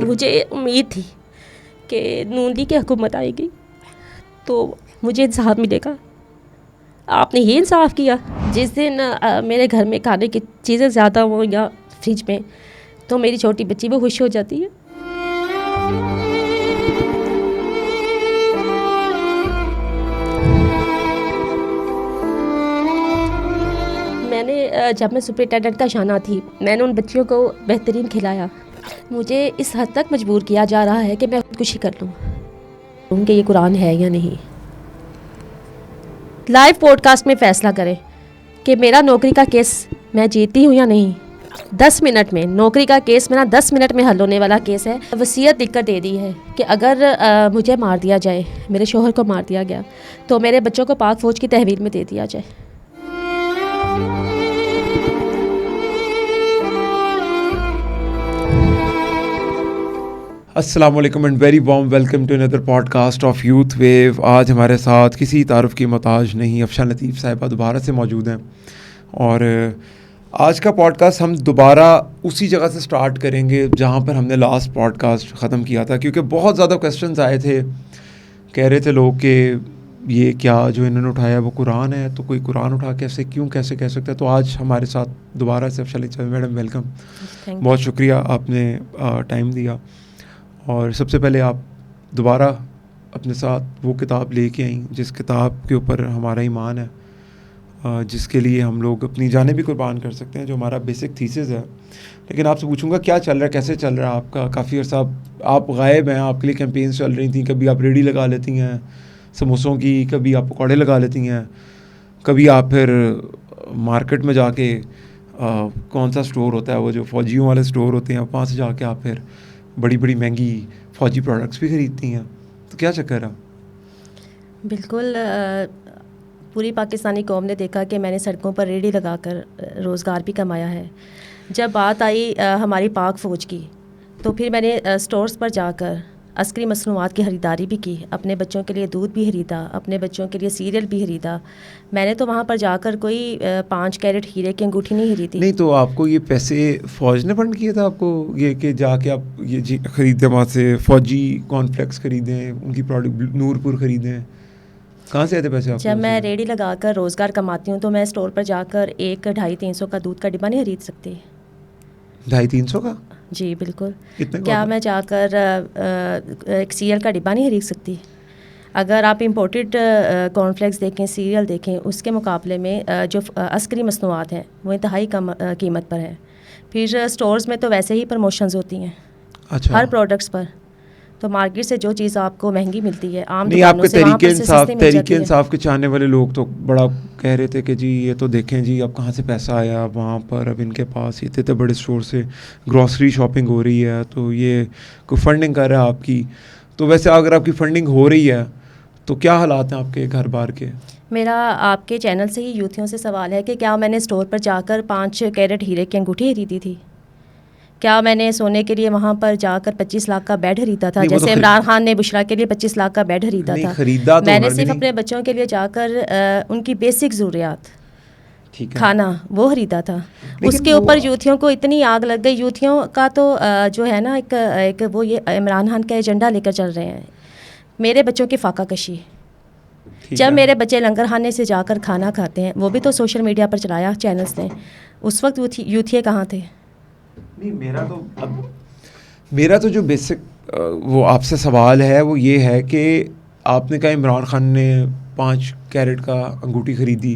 मुझे उम्मीद थी कि नून लीग की हुकूमत आएगी तो मुझे इंसाफ मिलेगा। आपने ये इंसाफ किया। जिस दिन मेरे घर में खाने की चीज़ें ज़्यादा हो या फ्रिज में, तो मेरी छोटी बच्ची वो खुश हो जाती है। मैंने जब मैं सुपरिटेंडेंट का शाना थी, मैंने उन बच्चियों को बेहतरीन खिलाया। मुझे इस हद तक मजबूर किया जा रहा है कि मैं खुदकुशी कर लूँ कि ये कुरान है या नहीं। लाइव पॉडकास्ट में फ़ैसला करें कि मेरा नौकरी का केस मैं जीती हूँ या नहीं। 10 मिनट में नौकरी का केस मेरा 10 मिनट में हल होने वाला केस है। वसीयत लिखकर दे दी है कि अगर मुझे मार दिया जाए, मेरे शोहर को मार दिया गया, तो मेरे बच्चों को पाक फ़ौज की तहवील में दे दिया जाए। अस्सलाम वालेकुम and very warm welcome to another podcast of youth wave. आज हमारे साथ किसी तारुफ की मोहताज नहीं अफशा लतीफ़ साहिबा दोबारा से मौजूद हैं और आज का पॉडकास्ट हम दोबारा उसी जगह से स्टार्ट करेंगे जहां पर हमने लास्ट पॉडकास्ट ख़त्म किया था, क्योंकि बहुत ज़्यादा क्वेश्चंस आए थे। कह रहे थे लोग कि ये क्या जो इन्होंने उठाया वो कुरान है, तो कोई कुरान उठा कैसे कैसे कह सकता है। तो आज हमारे साथ दोबारा से अफशा लतीफ़ मैडम, वेलकम। बहुत शुक्रिया, आपने टाइम दिया। और सबसे पहले आप दोबारा अपने साथ वो किताब लेके आई जिस किताब के ऊपर हमारा ईमान है, जिसके लिए हम लोग अपनी जानें भी कुर्बान कर सकते हैं, जो हमारा बेसिक थीसिस है। लेकिन आपसे पूछूंगा क्या चल रहा है, कैसे चल रहा है आपका? काफ़ी अर्सा आप गायब हैं, आपके लिए कैंपेन्स चल रही थी। कभी आप रेडी लगा लेती हैं समोसों की, कभी आप पकौड़े लगा लेती हैं, कभी आप फिर मार्केट में जाके कौन सा स्टोर होता है वो जो फ़ौजियों वाले स्टोर होते हैं, वहाँ से जाके आप फिर बड़ी बड़ी महंगी फ़ौजी प्रोडक्ट्स भी ख़रीदती हैं। तो क्या चक्कर है? बिल्कुल, पूरी पाकिस्तानी कौम ने देखा कि मैंने सड़कों पर रेडी लगाकर रोज़गार भी कमाया है। जब बात आई हमारी पाक फ़ौज की, तो फिर मैंने स्टोर्स पर जाकर अस्करी मसनूआत की ख़रीदारी भी की। अपने बच्चों के लिए दूध भी ख़रीदा, अपने बच्चों के लिए सीरियल भी ख़रीदा। मैंने तो वहाँ पर जाकर कोई 5 कैरेट हीरे की अंगूठी नहीं खरीदी। नहीं, तो आपको ये पैसे फ़ौज ने फंड किया था आपको, ये कि जाके आप ये जी ख़रीदें वहाँ से, फ़ौजी कॉर्नफ्लेक्स ख़रीदें, उनकी प्रोडक्ट नूरपुर ख़रीदें? कहाँ से आए थे पैसे आपको? जब मैं रेडी लगाकर रोज़गार कमाती हूँ तो मैं स्टोर पर जाकर एक 250-300 का दूध का डिब्बा नहीं खरीद सकती। 250-300 का? जी बिल्कुल। कितने क्या मैं जाकर एक सीरियल का डिब्बा नहीं खरीद सकती? अगर आप इंपोर्टेड कॉर्नफ्लेक्स देखें, सीरियल देखें, उसके मुकाबले में जो अस्करी मसनूआत हैं वो इंतहाई कम कीमत पर है। फिर स्टोर्स में तो वैसे ही प्रमोशंस होती हैं। अच्छा। हर प्रोडक्ट्स पर। तो मार्केट से जो चीज़ आपको महंगी मिलती है, आम नहीं, आपके तरीके इंसाफ के चाहने वाले लोग तो बड़ा कह रहे थे कि जी ये तो देखें जी अब कहाँ से पैसा आया वहाँ पर, अब इनके पास इतने बड़े स्टोर से ग्रॉसरी शॉपिंग हो रही है, तो ये कोई फंडिंग कर रहा है आपकी। तो वैसे अगर आपकी फंडिंग हो रही है तो क्या हालात हैं आपके घर बार के? मेरा आपके चैनल से ही यूथियों से सवाल है कि क्या मैंने स्टोर पर जाकर 5 कैरेट हीरे की अंगूठी खरीदी थी? क्या मैंने सोने के लिए वहाँ पर जाकर 25 लाख का बेड खरीदा था, जैसे इमरान खान ने बुशरा के लिए 25 लाख का बेड खरीदा था? खरीदा तो मैंने सिर्फ अपने बच्चों के लिए जाकर उनकी बेसिक ज़रूरियात, खाना, वो खरीदा था। उसके ऊपर यूथियों को इतनी आग लग गई। यूथियों का तो जो है ना एक वो ये इमरान खान का एजेंडा लेकर चल रहे हैं, मेरे बच्चों की फाका कशी। जब मेरे बच्चे लंगर खाने से जाकर खाना खाते हैं, वो भी तो सोशल मीडिया पर चलाया चैनल्स ने, उस वक्त यूथिये कहाँ थे? नहीं, मेरा तो जो बेसिक वो आपसे सवाल है वो ये है कि आपने कहा इमरान खान ने 5 कैरेट का अंगूठी खरीदी,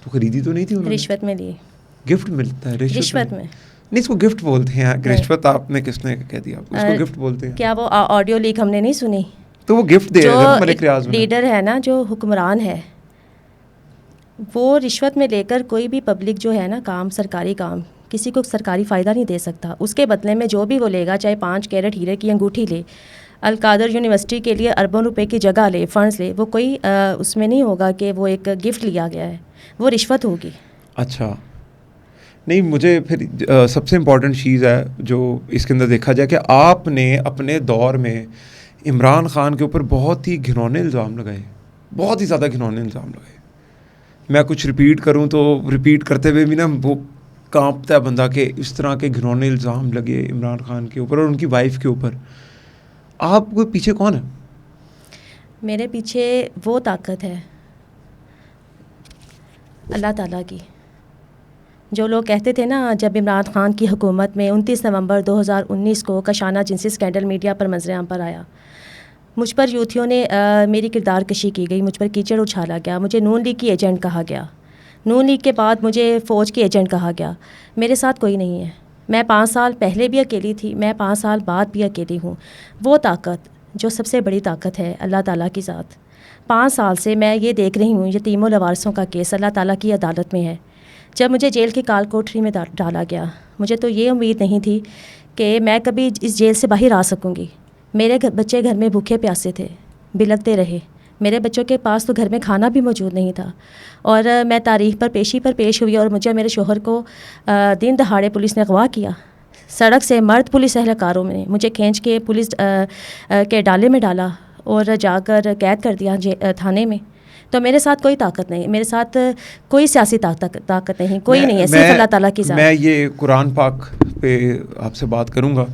तो खरीदी तो नहीं थी उन्होंने? रिश्वत में ली। गिफ्ट मिलता है रिश्वत में? नहीं, इसको गिफ्ट बोलते हैं। रिश्वत आपने किसने कह दिया आपको? इसको गिफ्ट बोलते हैं। क्या वो ऑडियो लीक हमने नहीं सुनी? तो वो गिफ्ट दे रहे हैं मलिक रियाज में। लीडर है ना, जो हुक्मरान है, वो रिश्वत में लेकर कोई भी पब्लिक जो है ना काम, सरकारी काम, किसी को सरकारी फ़ायदा नहीं दे सकता। उसके बदले में जो भी वो लेगा, चाहे 5 कैरेट हीरे की अंगूठी ले, अलकादर यूनिवर्सिटी के लिए अरबों रुपए की जगह ले, फ़ंड्स ले, वो कोई उसमें नहीं होगा कि वो एक गिफ्ट लिया गया है, वो रिश्वत होगी। अच्छा, नहीं, मुझे फिर सबसे इम्पॉर्टेंट चीज़ है जो इसके अंदर देखा जाए कि आपने अपने दौर में इमरान खान के ऊपर बहुत ही घिनौने इल्ज़ाम लगाए, बहुत ही ज़्यादा घिनौने इल्ज़ाम लगाए। मैं कुछ रिपीट करूं तो रिपीट करते हुए भी ना वो कांपता है बंदा कि इस तरह के घिनौने इल्ज़ाम लगे इमरान खान के ऊपर और उनकी वाइफ के ऊपर। आपके पीछे कौन है? मेरे पीछे वो ताकत है अल्लाह ताला की। जो लोग कहते थे ना, जब इमरान खान की हुकूमत में 29 नवंबर 2019 को कशाना जिनसी स्कैंडल मीडिया पर मंजर-ए-आम पर आया, मुझ पर यूथियों ने मेरी किरदार कशी की गई, मुझ पर कीचड़ उछाला गया, मुझे नून लीग की एजेंट कहा गया, नून लीग के बाद मुझे फ़ौज की एजेंट कहा गया। मेरे साथ कोई नहीं है। मैं 5 साल पहले भी अकेली थी, मैं 5 साल बाद भी अकेली हूँ। वो ताकत जो सबसे बड़ी ताकत है अल्लाह ताला की ज़ात। 5 साल से मैं ये देख रही हूँ, यतीमों लवारसों का केस अल्लाह ताला की अदालत में है। जब मुझे जेल की काल कोठरी में डाला गया, मुझे तो ये उम्मीद नहीं थी कि मैं कभी इस जेल से बाहर आ सकूँगी। मेरे बच्चे घर में भूखे प्यासे थे, बिलखते रहे। मेरे बच्चों के पास तो घर में खाना भी मौजूद नहीं था। और मैं तारीख पर पेश हुई और मुझे मेरे शोहर को दिन दहाड़े पुलिस ने अगवा किया। सड़क से मर्द पुलिस एहलकारों ने मुझे खींच के पुलिस के डाले में डाला और जाकर कैद कर दिया थाने में। तो मेरे साथ कोई ताकत नहीं, मेरे साथ कोई सियासी ताकत नहीं, कोई नहीं है, सिर्फ अल्लाह ताला की ज़ात। मैं ये कुरान पाक पे आपसे बात करूँगा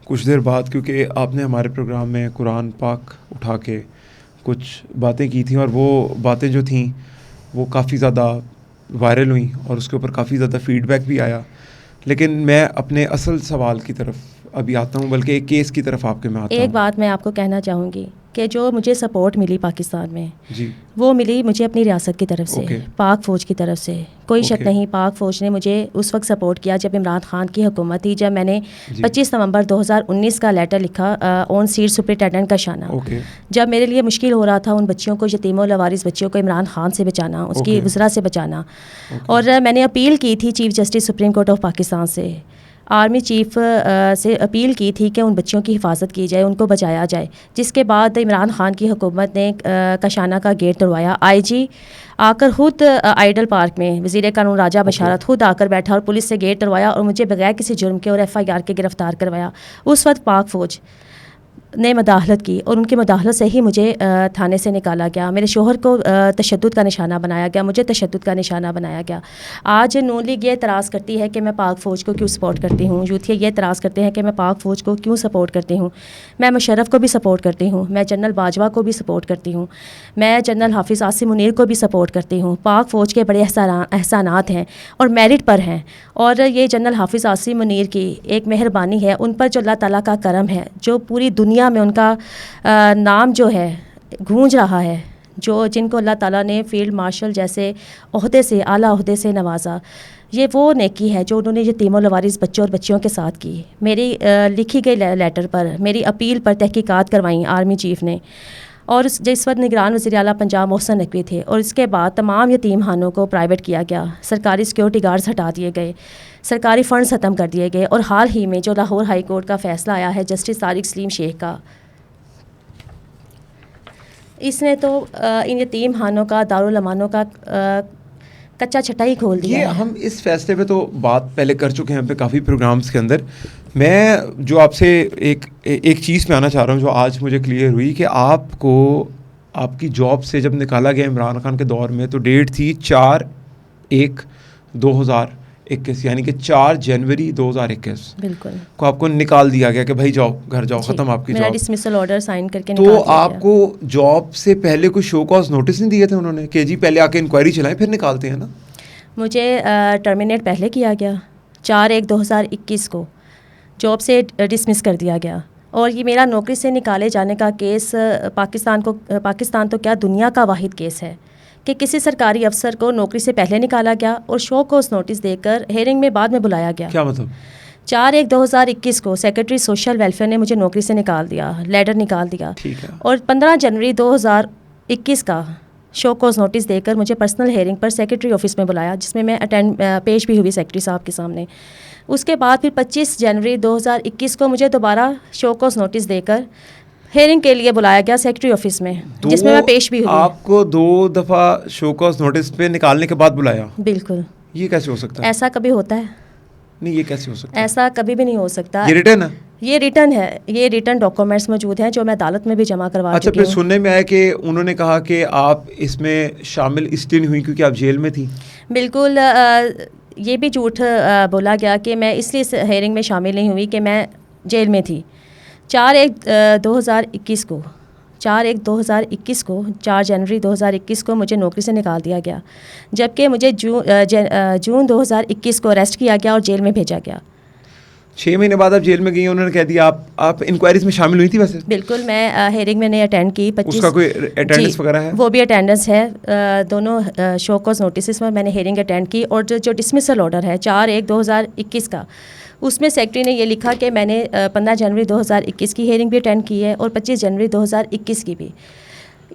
कुछ देर बाद, क्योंकि आपने हमारे प्रोग्राम में कुरान पाक उठा के कुछ बातें की थी और वो बातें जो थीं वो काफ़ी ज़्यादा वायरल हुई और उसके ऊपर काफ़ी ज़्यादा फीडबैक भी आया। लेकिन मैं अपने असल सवाल की तरफ अभी आता हूँ, बल्कि एक केस की तरफ आपके में आता हूँ। एक बात मैं आपको कहना चाहूँगी कि जो मुझे सपोर्ट मिली पाकिस्तान में जी, वो मिली मुझे अपनी रियासत की तरफ से, पाक फ़ौज की तरफ से। कोई शक नहीं, पाक फ़ौज ने मुझे उस वक्त सपोर्ट किया जब इमरान खान की हुकूमत थी, जब मैंने 25 नवंबर 2019 का लेटर लिखा ऑन सीट सुपरिटेंडेंट कशाना। जब मेरे लिए मुश्किल हो रहा था उन बच्चियों को, यतीमों लवारिस बच्चियों को इमरान खान से बचाना, उसकी वज़रा से बचाना। और मैंने अपील की थी chief justice supreme court of Pakistan से, आर्मी चीफ से अपील की थी कि उन बच्चियों की हिफाजत की जाए, उनको बचाया जाए। जिसके बाद इमरान खान की हुकूमत ने कशाना का गेट तोड़वाया। आईजी आकर खुद आइडल पार्क में वज़ीर कानून राजा बशारत खुद आकर बैठा और पुलिस से गेट तोड़वाया और मुझे बगैर किसी जुर्म के और FIR के गिरफ़्तार करवाया। उस वक्त पाक फ़ौज ने मदाखलत की और उनकी मदाखलत से ही मुझे थाने से निकाला गया। मेरे शोहर को तशद्दुद का निशाना बनाया गया, मुझे तशद्दुद का निशाना बनाया गया। आज नून लीग ये एतराज़ करती है कि मैं पाक फ़ौज को क्यों सपोर्ट करती हूँ, यूथिया ये एतराज़ करते हैं कि मैं पाक फ़ौज को क्यों सपोर्ट करती हूँ। मैं मुशर्रफ को भी सपोर्ट करती हूँ, मैं जनरल बाजवा को भी सपोर्ट करती हूँ, मैं जनरल हाफिज़ आसिम मुनीर को भी सपोर्ट करती हूँ। पाक फ़ौज के बड़े एहसानात हैं और मेरिट पर हैं, और ये जनरल हाफिज़ आसिम मुनीर की एक मेहरबानी है, उन पर जो अल्लाह ताला का करम है, जो पूरी दुनिया में उनका नाम जो है गूंज रहा है, जिनको अल्लाह ताला ने फील्ड मार्शल जैसे ओहदे से, आला ओहदे से नवाजा। ये वो नेकी है जो उन्होंने यतीमों लवारिस बच्चों और बच्चियों के साथ की। मेरी लिखी गई लेटर पर, मेरी अपील पर तहकीकात करवाई आर्मी चीफ़ ने, और जिस वक्त निगरान वज़ीर आला पंजाब मोहसिन नकवी थे। और इसके बाद तमाम यतीम खानों को प्राइवेट किया गया, सरकारी सिक्योरिटी गार्ड्स हटा दिए गए, सरकारी फ़ंड्स ख़त्म कर दिए गए। और हाल ही में जो लाहौर हाई कोर्ट का फ़ैसला आया है जस्टिस तारिक सलीम शेख का, इसने तो इन यतीम खानों का, दारुल अमानों का कच्चा छट्टा ही खोल दिया। ये हम इस फैसले पे तो बात पहले कर चुके हैं पे काफ़ी प्रोग्राम्स के अंदर। मैं जो आपसे एक चीज़ पे आना चाह रहा हूँ जो आज मुझे क्लियर हुई कि आपको आपकी जॉब से जब निकाला गया इमरान खान के दौर में, तो डेट थी 4/1/2021, यानी कि 4 जनवरी 2021 बिल्कुल को आपको निकाल दिया गया कि भाई जाओ घर जाओ, ख़त्म आपकी मेरा जॉब। डिसमिसल ऑर्डर साइन करके तो निकाल दिया आपको जॉब से पहले कोई शो कॉज नोटिस नहीं दिए थे उन्होंने कि जी पहले आके इंक्वायरी चलाएं फिर निकालते हैं ना? मुझे टर्मिनेट पहले किया गया, 4/1/2021 को जॉब से डिसमिस कर दिया गया। और ये मेरा नौकरी से निकाले जाने का केस पाकिस्तान तो क्या दुनिया का वाहिद केस है कि किसी सरकारी अफसर को नौकरी से पहले निकाला गया और शो कॉज नोटिस देकर हेयरिंग में बाद में बुलाया गया। क्या मतलब? 4/1/2021 को सेक्रेटरी सोशल वेलफेयर ने मुझे नौकरी से निकाल दिया, लेटर निकाल दिया। ठीक है। और 15 जनवरी 2021 का शो कॉज नोटिस देकर मुझे पर्सनल हेयरिंग पर सेक्रेटरी ऑफिस में बुलाया, जिसमें मैं पेश भी हुई सेक्रेटरी साहब के सामने। उसके बाद फिर 25 जनवरी 2021 को मुझे दोबारा शो कॉज नोटिस देकर हेयरिंग के लिए बुलाया गया सेक्रेटरी ऑफिस में, जिसमें मैं पेश भी हुई। आपको 2 दफ़ा शो कॉज नोटिस पे निकालने के बाद बुलाया? बिल्कुल। ये कैसे हो सकता है? ऐसा कभी होता है? नहीं, ये कैसे हो सकता है? ऐसा कभी भी नहीं हो सकता। ये रिटर्न है? ये रिटर्न है, ये रिटर्न डॉक्यूमेंट्स मौजूद हैं जो मैं अदालत में भी जमा करवा चुकी हूँ। अच्छा, फिर सुनने में आया कि उन्होंने कहा कि आप इसमें शामिल इसलिए नहीं हुई क्योंकि आप जेल में थी? बिल्कुल, ये भी झूठ बोला गया कि मैं इसलिए इस हेयरिंग में शामिल नहीं हुई कि मैं जेल में थी। 4/1/2021 को 4 जनवरी 2021 को मुझे नौकरी से निकाल दिया गया, जबकि मुझे जून 2021 को अरेस्ट किया गया और जेल में भेजा गया। 6 महीने बाद आप जेल में गई, उन्होंने कह दिया आप इंक्वायरीज में शामिल हुई थी वैसे? बिल्कुल, मैं हेयरिंग मैंने अटेंड की। 25 उसका कोई अटेंडेंस वगैरह है? वो भी अटेंडेंस है। दोनों शो कॉज नोटिस में मैंने हेयरिंग अटेंड की। और जो डिसमिसल ऑर्डर है 4/1/2021 का, उसमें सेक्रेटरी ने ये लिखा कि मैंने 15 जनवरी 2021 की हेयरिंग भी अटेंड की है और 25 जनवरी 2021 की भी।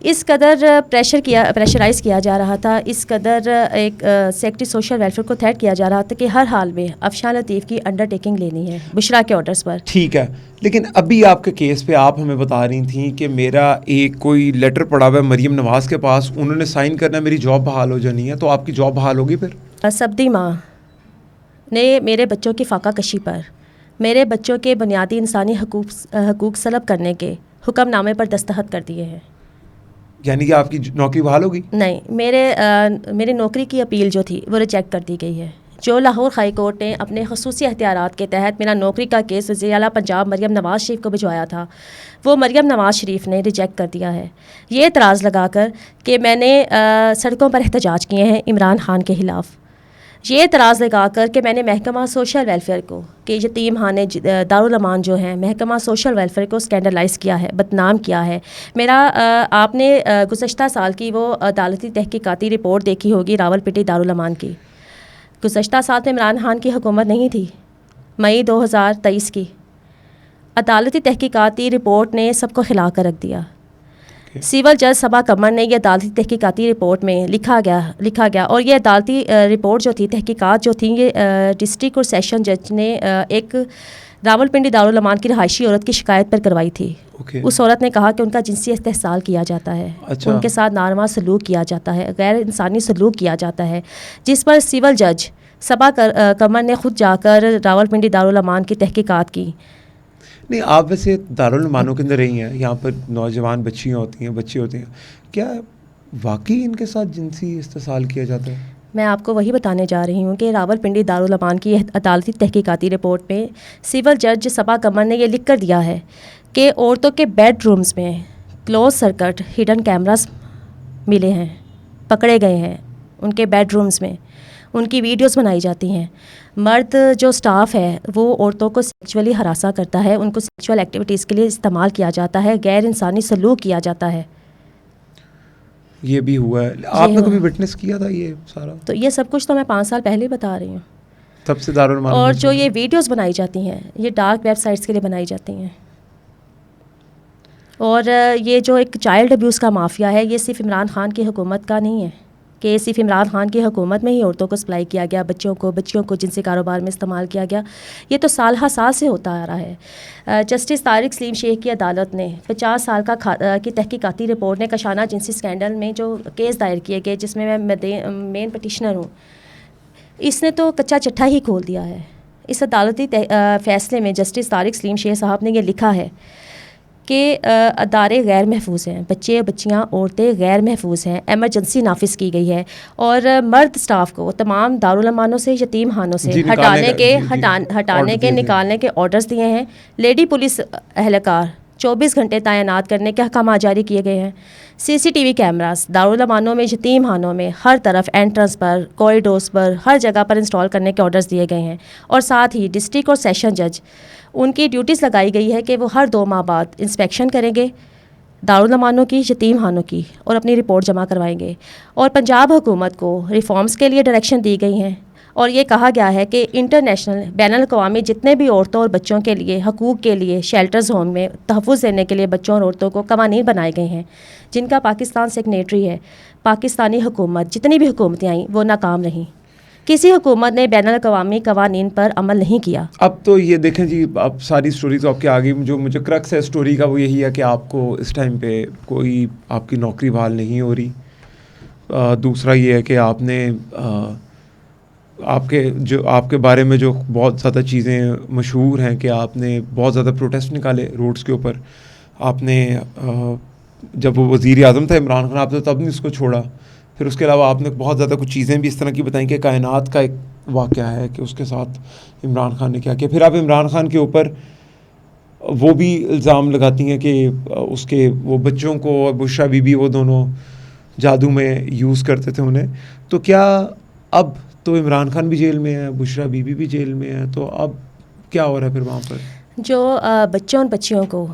इस कदर प्रेशराइज़ किया जा रहा था, इस कदर एक सेक्रेटरी सोशल वेलफेयर को थ्रेट किया जा रहा था कि हर हाल में अफशान लतीफ़ की अंडरटेकिंग लेनी है बुशरा के ऑर्डर्स पर। ठीक है, लेकिन अभी आपके केस पे आप हमें बता रही थी कि मेरा एक कोई लेटर पड़ा हुआ है मरीम नवाज़ के पास, उन्होंने साइन करना, मेरी जॉब बहाल हो जानी है। तो आपकी जॉब बहाल होगी फिर? सब्दी माँ ने मेरे बच्चों की फाका कशी पर, मेरे बच्चों के बुनियादी इंसानी हकूक़ सलब करने के हुक्मनामे पर दस्तखत कर दिए हैं। यानी कि आपकी नौकरी बहाल होगी? नहीं, मेरी नौकरी की अपील जो थी वो रिजेक्ट कर दी गई है। जो लाहौर हाई कोर्ट ने अपने खसूसी अख्तियारात के तहत मेरा नौकरी का केस वज़ीर आला पंजाब मरियम नवाज़ शरीफ को भिजवाया था, वो मरियम नवाज़ शरीफ ने रिजेक्ट कर दिया है। ये एतराज़ लगाकर कि मैंने सड़कों पर एहतजाज किए हैं इमरान खान के ख़िलाफ़। ये एतराज़ लगा कर कि मैंने महकमा सोशल वेलफेयर को, कि यतीम खाने दारुल अमान जो हैं, महकमा सोशल वेलफेयर को स्कैंडलाइज़ किया है, बदनाम किया है। मेरा आपने गुज़श्ता साल की वो अदालती तहकीकाती रिपोर्ट देखी होगी रावलपिंडी दारुल अमान की। गुज़श्ता साल में इमरान खान की हुकूमत नहीं थी, मई 2023 की अदालती तहकीकाती रिपोर्ट ने सबको खिला कर रख दिया। सिविल जज सबा कमर ने यह अदालती तहकीकाती रिपोर्ट में लिखा गया और ये अदालती रिपोर्ट जो थी, तहकीकात जो थी, ये डिस्ट्रिक्ट और सेशन जज ने एक रावलपिंडी दारुल अमान की रहायशी औरत की शिकायत पर करवाई थी। उस औरत ने कहा कि उनका जिनसी इस्तेहसाल किया जाता है, उनके साथ नारवा सलूक किया जाता है, गैर इंसानी सलूक किया जाता है, जिस पर सिविल जज सबा कमर ने खुद जाकर रावलपिंडी दारुल अमान की तहकीकात की। नहीं, आप वैसे दारुल अमानों के अंदर रही हैं, यहाँ पर नौजवान बच्चियाँ होती हैं, बच्चे होते हैं, क्या वाकई इनके साथ जिनसी इस्तेहसाल किया जाता है? मैं आपको वही बताने जा रही हूँ कि रावलपिंडी दारुल अमान की अदालती तहकीकाती रिपोर्ट में सिविल जज सबा कमर ने यह लिख कर दिया है कि औरतों के बेडरूम्स में क्लोज सर्किट हिडन कैमरास मिले हैं, पकड़े गए हैं। उनके बेडरूम्स में उनकी वीडियोस बनाई जाती हैं। मर्द जो स्टाफ है वो औरतों को सेक्सुअली हरासा करता है, उनको सेक्सुअल एक्टिविटीज़ के लिए इस्तेमाल किया जाता है, गैर इंसानी सलूक किया जाता है। ये भी हुआ है? आपने कभी विटनेस किया था ये सारा? तो ये सब कुछ तो मैं 5 साल पहले बता रही हूँ। तब से दारुल अमान। और जो ये वीडियोस बनाई जाती हैं, ये डार्क वेबसाइट्स के लिए बनाई जाती हैं। और ये जो एक चाइल्ड अब्यूज़ का माफिया है, ये सिर्फ इमरान खान की हुकूमत का नहीं है कि सिर्फ इमरान खान की हुकूमत में ही औरतों को सप्लाई किया गया, बच्चियों को जिनसे कारोबार में इस्तेमाल किया गया। ये तो साल हा साल से होता आ रहा है। जस्टिस तारिक सलीम शेख की अदालत ने 50 साल की तहकीकाती रिपोर्ट ने कशाना जिनसी स्कैंडल में जो केस दायर किए गए, जिसमें मैं मेन पटिशनर हूँ, इसने तो कच्चा चट्टा ही खोल दिया है। इस अदालती फ़ैसले में जस्टिस तारिक सलीम शेख साहब ने यह लिखा है कि अदारे गैर महफूज हैं, बच्चे बच्चियां औरतें गैर महफूज हैं, एमरजेंसी नाफिज की गई है और मर्द स्टाफ को तमाम दारुल अमानों से, यतीम खानों से हटाने के निकालने के ऑर्डर्स दिए हैं। लेडी पुलिस एहलकार 24 घंटे तैनात करने के अहकाम जारी किए गए हैं। CCTV कैमरास दारुल अमानों में, यतीम खानों में, हर तरफ एंट्रेंस पर, कॉरिडोर्स पर, हर जगह पर इंस्टॉल करने के ऑर्डर्स दिए गए हैं। और साथ ही डिस्ट्रिक्ट और सेशन जज, उनकी ड्यूटीज़ लगाई गई है कि वो हर 2 माह बाद इंस्पेक्शन करेंगे दारुल अमानों की, यतीम खानों की, और अपनी रिपोर्ट जमा करवाएंगे। और पंजाब हुकूमत को रिफॉर्म्स के लिए डायरेक्शन दी गई हैं और ये कहा गया है कि इंटरनेशनल बैनुल-अक़वामी जितने भी औरतों और बच्चों के लिए हकूक़ के लिए शेल्टर्स होम में तहफ़्फ़ुज़ देने के लिए बच्चों और औरतों को कवानीन बनाए गए हैं, जिनका पाकिस्तान सिग्नेटरी है। पाकिस्तानी हुकूमत, जितनी भी हुकूमतें आईं वो नाकाम रहीं। किसी हुकूमत ने बैनुल-अक़वामी कवानीन पर अमल नहीं किया। अब तो ये देखें जी, अब सारी स्टोरी तो आपके आगे, जो मुझे क्रक्स है स्टोरी का वो यही है कि आपको इस टाइम पे कोई आपकी नौकरी बहाल नहीं हो रही। दूसरा ये है कि आपने आपके बारे में जो बहुत ज़्यादा चीज़ें मशहूर हैं कि आपने बहुत ज़्यादा प्रोटेस्ट निकाले रोड्स के ऊपर। आपने जब वो वज़ीर आज़म था इमरान खान, आपने तब नहीं उसको छोड़ा। फिर उसके अलावा आपने बहुत ज़्यादा कुछ चीज़ें भी इस तरह की बताई कि कायनात का एक वाक़या है कि उसके साथ इमरान खान ने क्या किया। फिर आप इमरान खान के ऊपर वो भी इल्ज़ाम लगाती हैं कि उसके वो बच्चों को और बुशरा बीबी वो दोनों जादू में यूज़ करते थे उन्हें। तो क्या अब तो इमरान खान भी जेल में है, बुशरा बीबी भी जेल में है, तो अब क्या हो रहा है फिर वहाँ पर? जो बच्चों और बच्चियों को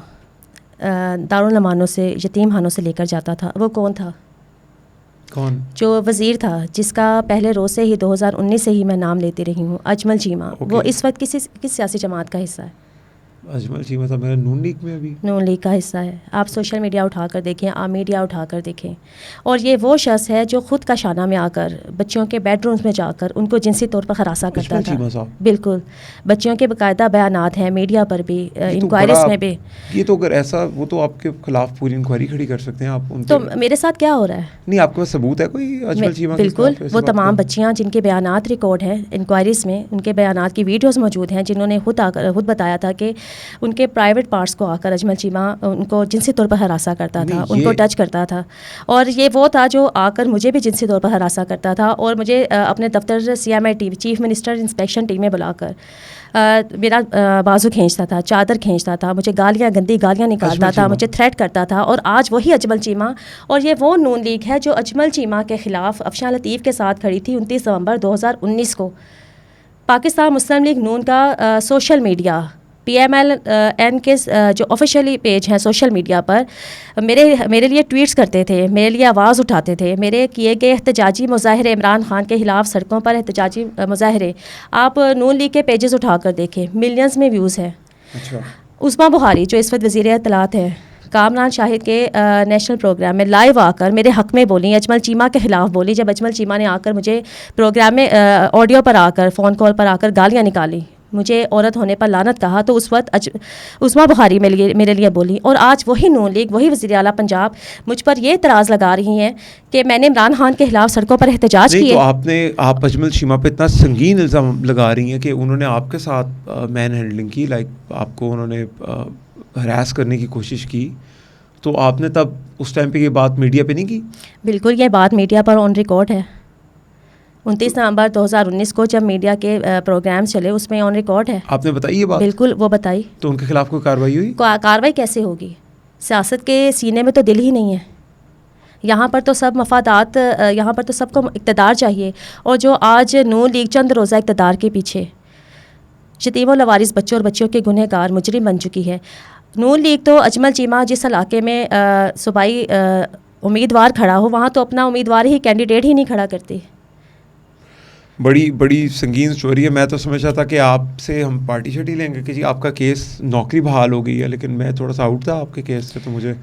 दारुल अमानों से, यतीम खानों से लेकर जाता था, वो कौन था? कौन? जो वज़ीर था, जिसका पहले रोज़ से ही 2019 से ही मैं नाम लेती रही हूँ, अजमल चीमा। वो इस वक्त किस सियासी जमात का हिस्सा है? अजमल चीमा था मेरा नून लीग में, अभी नून लीग का हिस्सा है। आप सोशल मीडिया उठाकर देखें, आप मीडिया उठाकर देखें, और ये वो शख्स है जो ख़ुद का शाना में आकर बच्चों के बेडरूम्स में जाकर उनको जिनसी तौर पर हरासा करता था। बिल्कुल, बच्चियों के बाकायदा बयानात हैं मीडिया पर भी, इंक्वायरीज में भी। ये तो अगर ऐसा, वो तो आपके खिलाफ पूरी इंक्वायरी खड़ी कर सकते हैं आप उन तो मेरे साथ क्या हो रहा है? नहीं, आपके पास सबूत है कोई अजमल चीमा? बिल्कुल, वो तमाम बच्चियाँ जिनके बयानात रिकॉर्ड हैं इंक्वायरीज में, उनके बयानात की वीडियोज़ मौजूद हैं, जिन्होंने खुद बताया था कि उनके प्राइवेट पार्ट्स को आकर अजमल चीमा उनको जिनसी तौर पर हरासा करता था, उनको टच करता था। और ये वो था जो आकर मुझे भी जिनसी तौर पर हरासा करता था, और मुझे अपने दफ्तर CMI team, chief minister inspection team में बुलाकर मेरा बाजू खींचता था, चादर खींचता था, मुझे गंदी गालियाँ निकालता था, मुझे थ्रेट करता था। और आज वही अजमल चीमा, और ये वो नून लीग है जो अजमल चीमा के ख़िलाफ़ अफशान लतीफ़ के साथ खड़ी थी 29 नवंबर 2019 को। पाकिस्तान मुस्लिम लीग नून का सोशल मीडिया, PMLN के जो ऑफिशियली पेज हैं सोशल मीडिया पर, मेरे लिए ट्वीट्स करते थे, मेरे लिए आवाज़ उठाते थे। मेरे किए गए एहतजाजी मुजाहरे, इमरान खान के ख़िलाफ़ सड़कों पर एहतजाजी मुजाहरे, आप नून लीग के पेजेस उठाकर देखें, मिलियंस में व्यूज़ हैं। अच्छा। उस्मा बुखारी जो इस वक्त वज़ीर इत्तलात है, कामरान शाहिद के नेशनल प्रोग्राम में लाइव आकर मेरे हक़ में बोली, अजमल चीमा के ख़िलाफ़ बोली। जब अजमल चीमा ने आकर मुझे प्रोग्राम में ऑडियो पर आकर, फ़ोन कॉल पर आकर गालियाँ निकाली, मुझे औरत होने पर लानत कहा, तो उस वक्त उस्मा बुखारी मेरे लिए बोली। और आज वही नून लीग, वही वज़ीर आला पंजाब मुझ पर ये इतराज़ लगा रही हैं कि मैंने इमरान खान के खिलाफ सड़कों पर एहतजाज किए। तो आप अजमल चीमा पे इतना संगीन इल्ज़ाम लगा रही हैं कि उन्होंने आपके साथ मैन हैंडलिंग की, लाइक आपको उन्होंने हरास करने की कोशिश की, तो आपने तब उस टाइम पे ये बात मीडिया पे नहीं की? बिल्कुल, ये बात मीडिया पर ऑन रिकॉर्ड है। 29 नवंबर 2019 को जब मीडिया के प्रोग्राम्स चले, उसमें ऑन रिकॉर्ड है। आपने बताई ये बात? बिल्कुल, वो बताई। तो उनके खिलाफ कोई कार्रवाई हुई? कार्रवाई कैसे होगी? सियासत के सीने में तो दिल ही नहीं है। यहाँ पर तो सब मफादात, यहाँ पर तो सबको इक़्तिदार चाहिए। और जो आज नून लीग चंद रोज़ा इक़्तिदार के पीछे यतीम और लवारिस बच्चों और बच्चियों के गुनहगार मुजरिम बन चुकी है। नून लीग तो अजमल चीमा जिस इलाके में सूबाई उम्मीदवार खड़ा हो, वहाँ तो अपना उम्मीदवार ही, कैंडिडेट ही नहीं खड़ा करती। बड़ी संगीन स्टोरी है। मैं तो समझा था कि आपसे हम पार्टी शर्टी लेंगे कि जी आपका केस, नौकरी बहाल हो गई है, लेकिन मैं थोड़ा सा आउट था आपके केस से, तो मुझे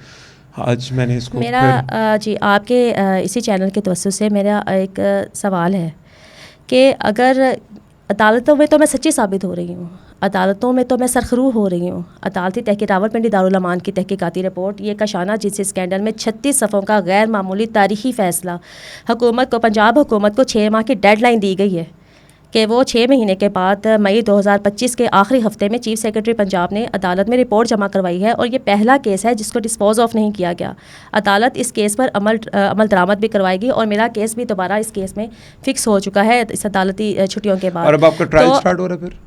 आज मैंने इसको मेरा जी आपके इसी चैनल के तवज्जुह से मेरा एक सवाल है कि अगर अदालतों में तो मैं सच्ची साबित हो रही हूँ, अदालतों में तो मैं सरखरू हो रही हूँ। अदालती तहकीक, रावलपिंडी दारुल अमान की तहकीकाती रिपोर्ट, ये कशाना जिनसी स्कैंडल में 36 सफ़ों का गैर मामूली तारीखी फ़ैसला, हुकूमत को, पंजाब हुकूमत को 6 माह की डेडलाइन दी गई है कि वो 6 महीने के बाद मई 2025 के आखिरी हफ्ते में चीफ सेक्रेटरी पंजाब ने अदालत में रिपोर्ट जमा करवाई है। और ये पहला केस है जिसको डिस्पोज ऑफ नहीं किया गया। अदालत इस केस पर अमल दरामद भी करवाएगी, और मेरा केस भी दोबारा इस केस में फ़िक्स हो चुका है इस अदालती छुट्टियों के बाद। और अब आपका ट्रायल स्टार्ट हो रहा है? फिर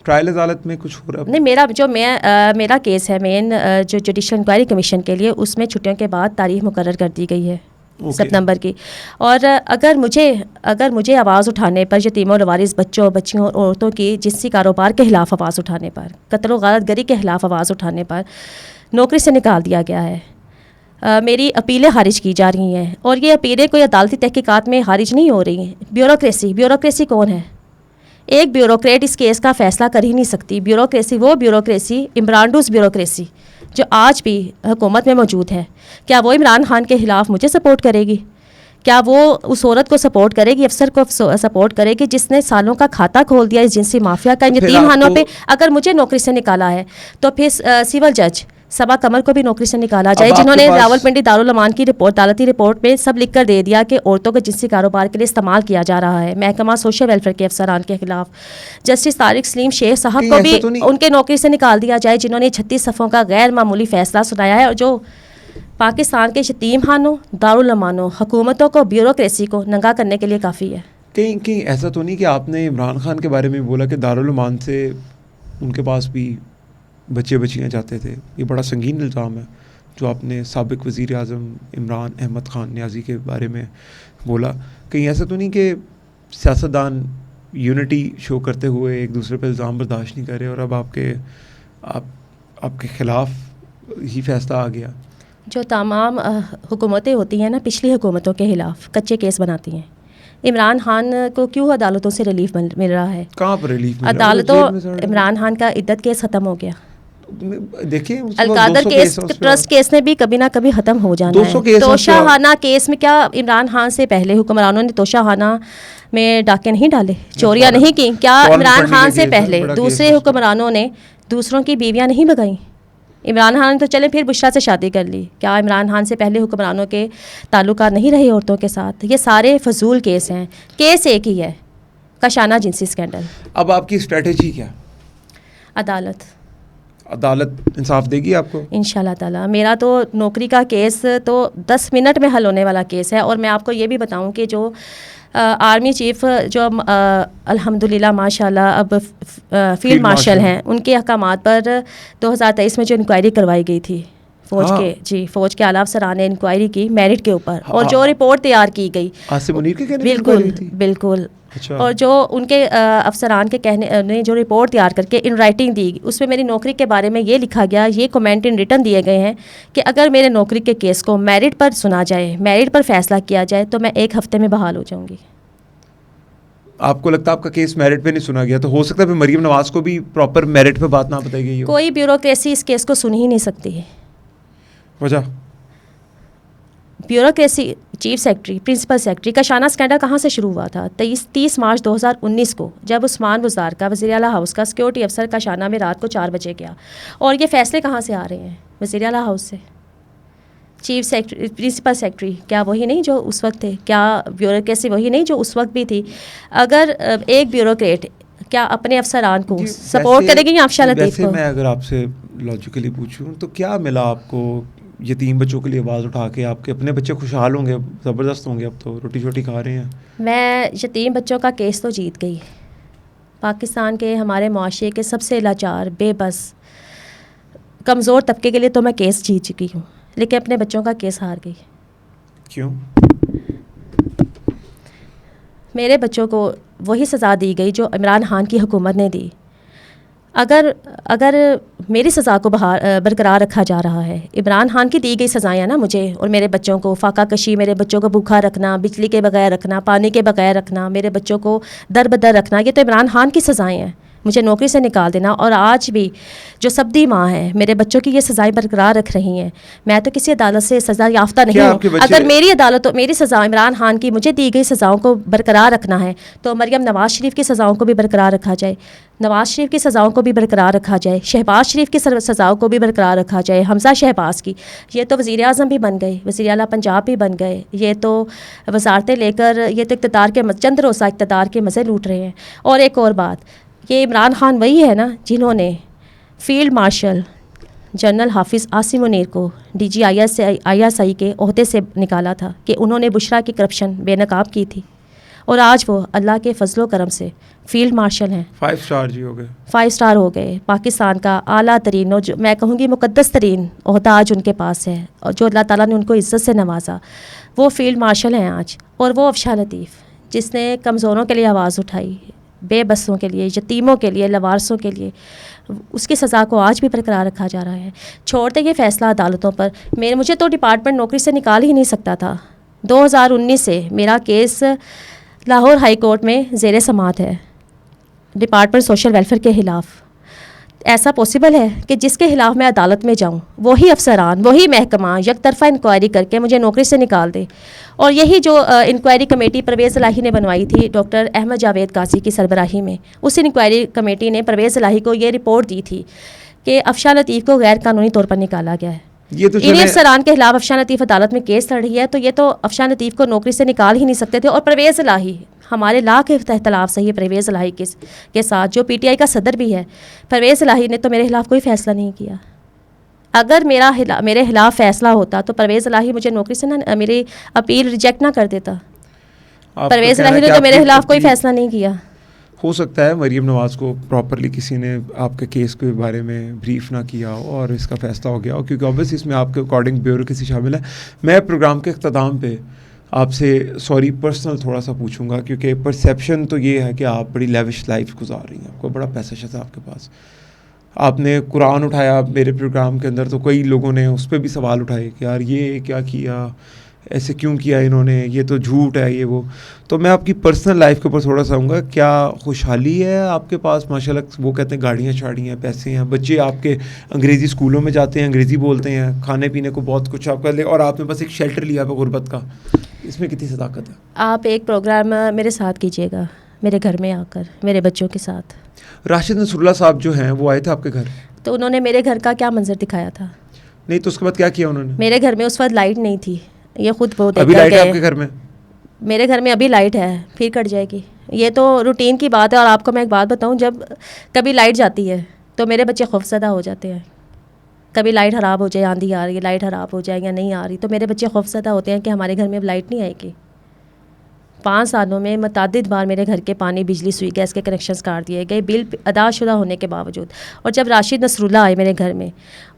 ट्रायल अदालत में कुछ हो रहा है? नहीं, मेरा केस है मेन जो जुडिशल इंक्वायरी कमीशन के लिए, उसमें छुट्टियों के बाद तारीख मुकर्रर कर दी गई है सितंबर की। और अगर मुझे आवाज़ उठाने पर, यतीमों लवारिस बच्चों, बच्चियों और औरतों की जिनसी कारोबार के ख़िलाफ़ आवाज़ उठाने पर, कत्ल व गारत गरी के ख़िलाफ़ आवाज़ उठाने पर नौकरी से निकाल दिया गया है। मेरी अपीलें खारिज की जा रही हैं, और ये अपीलें कोई अदालती तहकीकात में खारिज नहीं हो रही हैं। ब्यूरोक्रेसी कौन है? एक ब्यूरोक्रेट इस केस का फ़ैसला कर ही नहीं सकती। ब्यूरोक्रेसी इमरानडूस ब्यूरोक्रेसी जो आज भी हुकूमत में मौजूद है, क्या वो इमरान खान के ख़िलाफ़ मुझे सपोर्ट करेगी? क्या वो उस औरत को सपोर्ट करेगी, अफसर को सपोर्ट करेगी जिसने सालों का खाता खोल दिया इस जिनसी माफिया का, यतीम खानों पे? अगर मुझे नौकरी से निकाला है तो फिर सिविल जज सबा कमर को भी नौकरी से निकाला जाए, जिन्होंने रावलपिंडी दारुल अमान की रिपोर्ट, अदालती रिपोर्ट में सब लिख कर दे दिया कि औरतों को जिनसी कारोबार के लिए इस्तेमाल किया जा रहा है। महकमा सोशल वेलफेयर के अफसरान के खिलाफ जस्टिस तारिक सलीम शेख साहब को भी उनके नौकरी से निकाल दिया जाए, जिन्होंने 36 सफ़ों का गैर मामूली फ़ैसला सुनाया है, और जो पाकिस्तान के यतीम खानों, दारुल अमानों, हुकूमतों को, ब्यूरोक्रेसी को नंगा करने के लिए काफ़ी है। कहीं कहीं ऐसा तो नहीं कि आपने इमरान खान के बारे में बोला कि दारुल उमान से उनके पास भी बच्चे बच्चियाँ जाते थे? ये बड़ा संगीन इल्ज़ाम है जो आपने साबिक़ वज़ीर आज़म इमरान अहमद ख़ान नियाज़ी के बारे में बोला। कहीं ऐसा तो नहीं कि सियासतदान यूनिटी शो करते हुए एक दूसरे पर इल्ज़ाम बर्दाश्त नहीं कर रहे और अब आपके ख़िलाफ़ ही फैसला आ गया? जो तमाम हुकूमतें होती हैं ना, पिछली हुकूमतों के ख़िलाफ़ कच्चे केस बनाती हैं। इमरान खान को क्यों अदालतों से रिलीफ मिल रहा है? कहाँ पर रिलीफ मिल रहा है? अदालतों, इमरान खान का इद्दत केस ख़त्म हो गया। देखिए अलकादर केस, ट्रस्ट केस ने भी कभी ना कभी ख़त्म हो जाना है। तोशाखाना केस में क्या इमरान खान से पहले हुक्मरानों ने तोशाखाना में डाके नहीं डाले, चोरियां नहीं की? क्या इमरान खान से पहले दूसरे हुक्मरानों ने दूसरों की बीवियां नहीं भगाई? इमरान खान तो चले फिर बुशरा से शादी कर ली, क्या इमरान खान से पहले हुक्मरानों के ताल्लुकात नहीं रहे औरतों के साथ? ये सारे फजूल केस हैं। केस एक ही है, कशाना जिनसी स्कैंडल। अब आपकी स्ट्रेटजी क्या? अदालत इंसाफ देगी आपको इंशाल्लाह ताला। मेरा तो नौकरी का केस तो 10 मिनट में हल होने वाला केस है। और मैं आपको ये भी बताऊं कि जो आर्मी चीफ़ जो अल्हम्दुलिल्लाह माशाल्लाह अब फील्ड मार्शल हैं, उनके अहकामात पर 2023 में जो इंक्वायरी करवाई गई थी फ़ौज के आला अफसरान ने इंक्वायरी की मेरिट के ऊपर, और जो रिपोर्ट तैयार की गई आसिम मुनीर के कहने बिल्कुल और जो उनके अफसरान के कहने ने जो रिपोर्ट तैयार करके इन राइटिंग दी, उसमें मेरी नौकरी के बारे में ये लिखा गया, ये कमेंट इन रिटर्न दिए गए हैं कि अगर मेरे नौकरी के केस को मेरिट पर सुना जाए, मेरिट पर फैसला किया जाए, तो मैं 1 हफ्ते में बहाल हो जाऊंगी। आपको लगता है आपका केस मेरिट पे नहीं सुना गया तो हो सकता है मरीम नवाज को भी प्रॉपर मेरिट पे बात ना बताई गई हो? कोई ब्यूरोक्रेसी इस केस को सुन ही नहीं सकती है। वजह bureaucracy, chief secretary, principal secretary. कशाना स्कैंडल कहाँ से शुरू हुआ था? 30 मार्च 2019 को, जब उस्मान बुज़दार का वज़ीर आला हाउस का सिक्योरिटी अफसर कशाना में रात को 4 बजे गया। और ये फैसले कहाँ से आ रहे हैं? वज़ीर आला हाउस से। चीफ सेक्रेटरी, प्रिंसिपल सेक्रेटरी क्या वही नहीं जो उस वक्त थे? क्या ब्यूरोक्रेसी वही नहीं जो उस वक्त भी थी? अगर एक ब्यूरोक्रेट क्या अपने अफसरान को सपोर्ट करेगी या अफशा लतीफ़ को? मैं अगर आपसे लॉजिकली पूछूं तो क्या मिला आपको यतीम बच्चों के लिए आवाज़ उठा के? आपके अपने बच्चे खुशहाल होंगे, ज़बरदस्त होंगे, अब तो रोटी शोटी खा रहे हैं। मैं यतीम बच्चों का केस तो जीत गई। पाकिस्तान के हमारे मुआशरे के सबसे लाचार, बेबस, कमज़ोर तबके के लिए तो मैं केस जीत चुकी हूँ, लेकिन अपने बच्चों का केस हार गई। क्यों? मेरे बच्चों को वही सज़ा दी गई जो इमरान खान की हुकूमत ने दी। अगर मेरी सज़ा को बरकरार रखा जा रहा है, इमरान खान की दी गई सज़ाएँ ना मुझे और मेरे बच्चों को, फाका कशी, मेरे बच्चों को भूखा रखना, बिजली के बगैर रखना, पानी के बगैर रखना, मेरे बच्चों को दर बदर रखना, ये तो इमरान खान की सज़ाएँ हैं। मुझे नौकरी से निकाल देना, और आज भी जो सब्दी माँ है मेरे बच्चों की ये सज़ाएँ बरकरार रख रही हैं। मैं तो किसी अदालत से सज़ा याफ्ता नहीं हूँ। अगर मेरी अदालत, मेरी सज़ा, इमरान खान की मुझे दी गई सज़ाओं को बरकरार रखना है तो मरियम नवाज़ शरीफ की सज़ाओं को भी बरकरार रखा जाए, नवाज़ शरीफ की सज़ाओं को भी बरकरार रखा जाए, शहबाज शरीफ की सज़ाओं को भी बरकरार रखा जाए, हमज़ा शहबाज की। ये तो वज़ीर आज़म भी बन गए, वज़ीर आला पंजाब भी बन गए, ये तो वज़ारतें लेकर ये तो इक़्तिदार के चंद रोज़ा इक़्तिदार के मज़े लूट रहे हैं। और एक और बात, ये इमरान खान वही है ना जिन्होंने फील्ड मार्शल जनरल हाफिज़ आसिम मुनीर को DG/ISI के ओहदे से निकाला था कि उन्होंने बुशरा की करप्शन बेनकाब की थी, और आज वो अल्लाह के फजलो करम से फील्ड मार्शल हैं। 5 स्टार जी हो गए, 5 स्टार हो गए। पाकिस्तान का आला तरीन और जो मैं कहूँगी मुकद्दस तरीन ओहदा आज उनके पास है, और जो अल्लाह ताला ने उनको इज़्ज़त से नवाजा, वो फील्ड मार्शल हैं आज। और वो अफशा लतीफ़ जिसने कमज़ोरों के लिए आवाज़ उठाई, बेबसों के लिए, यतीमों के लिए, लवारसों के लिए, उसकी सज़ा को आज भी बरकरार रखा जा रहा है। छोड़ते ये फ़ैसला अदालतों पर। मुझे तो डिपार्टमेंट नौकरी से निकाल ही नहीं सकता था। 2019 से मेरा केस लाहौर हाई कोर्ट में ज़ेर समाअत है डिपार्टमेंट सोशल वेलफेयर के ख़िलाफ़। ऐसा पॉसिबल है कि जिसके ख़िलाफ़ मैं अदालत में जाऊं, वही अफसरान, वही महकमा एक तरफ़ा इंक्वायरी करके मुझे नौकरी से निकाल दे? और यही जो इंक्वायरी कमेटी परवेज़ इलाही ने बनवाई थी डॉक्टर अहमद जावेद काजी की सरबराही में, उस इंक्वायरी कमेटी ने परवेज़ इलाही को ये रिपोर्ट दी थी कि अफशा लतीफ़ को गैर कानूनी तौर पर निकाला गया है। ये तो इन्हीं अफसरान के खिलाफ अफशा लतीफ़ अदालत में केस लड़ रही है, तो ये तो अफशा लतीफ़ को नौकरी से निकाल ही नहीं सकते थे। और परवेज़ इलाही, हमारे ला के इख्तलाफ सही है परवेज़ इलाही के साथ, जो PTI का सदर भी है, परवेज़ इलाही ने तो मेरे खिलाफ़ कोई फ़ैसला नहीं किया। अगर मेरे खिलाफ़ फ़ैसला होता तो परवेज़ इलाही मुझे नौकरी से ना, मेरी अपील रिजेक्ट ना कर देता। परवेज़ इलाही ने तो मेरे खिलाफ कोई फैसला नहीं किया। हो सकता है मरीम नवाज़ को प्रॉपरली किसी ने आपके केस के बारे में ब्रीफ ना किया हो और इसका फैसला हो गया हो, क्योंकि ऑब्वियसली इसमें आपके अकॉर्डिंग ब्यूरोक्रेसी शामिल है। मैं प्रोग्राम के अख्ताम पे आपसे सॉरी पर्सनल थोड़ा सा पूछूंगा, क्योंकि परसेप्शन तो ये है कि आप बड़ी लेविश लाइफ गुजार रही हैं, आपको बड़ा पैसा शैसा आपके पास। आपने कुरान उठाया मेरे प्रोग्राम के अंदर, तो कई लोगों ने उस पर भी सवाल उठाए कि यार ये क्या किया, ऐसे क्यों किया इन्होंने, ये तो झूठ है, ये वो। तो मैं आपकी पर्सनल लाइफ के ऊपर थोड़ा सा आऊँगा। क्या खुशहाली है आपके पास? माशाल्लाह वो कहते हैं गाड़ियाँ शाड़ियाँ पैसे हैं, बच्चे आपके अंग्रेज़ी स्कूलों में जाते हैं, अंग्रेज़ी बोलते हैं, खाने पीने को बहुत कुछ आपका ले, और आपने बस एक शेल्टर लिया है गुरबत का। इसमें कितनी सदाकत है? आप एक प्रोग्राम मेरे साथ कीजिएगा, मेरे घर में आकर मेरे बच्चों के साथ। राशिद नसरुल्लाह साहब जो हैं वो आए थे आपके घर, तो उन्होंने मेरे घर का क्या मंजर दिखाया था? नहीं तो उसके बाद क्या किया उन्होंने? मेरे घर में उस वक्त लाइट नहीं थी, ये खुद बहुत अभी लाइट है आपके घर में? मेरे घर में अभी लाइट है, फिर कट जाएगी। ये तो रूटीन की बात है। और आपको मैं एक बात बताऊं, जब कभी लाइट जाती है तो मेरे बच्चे खौफजदा हो जाते हैं। कभी लाइट ख़राब हो जाए, आंधी आ रही है, लाइट ख़राब हो जाए या नहीं आ रही, तो मेरे बच्चे खौफजदा होते हैं कि हमारे घर में अब लाइट नहीं आएगी। 5 सालों में मुतअद्दिद बार मेरे घर के पानी, बिजली, सुई, गैस के कनेक्शंस काट दिए गए, बिल अदाशुदा होने के बावजूद। और जब राशिद नसरुल्लाह आए मेरे घर में,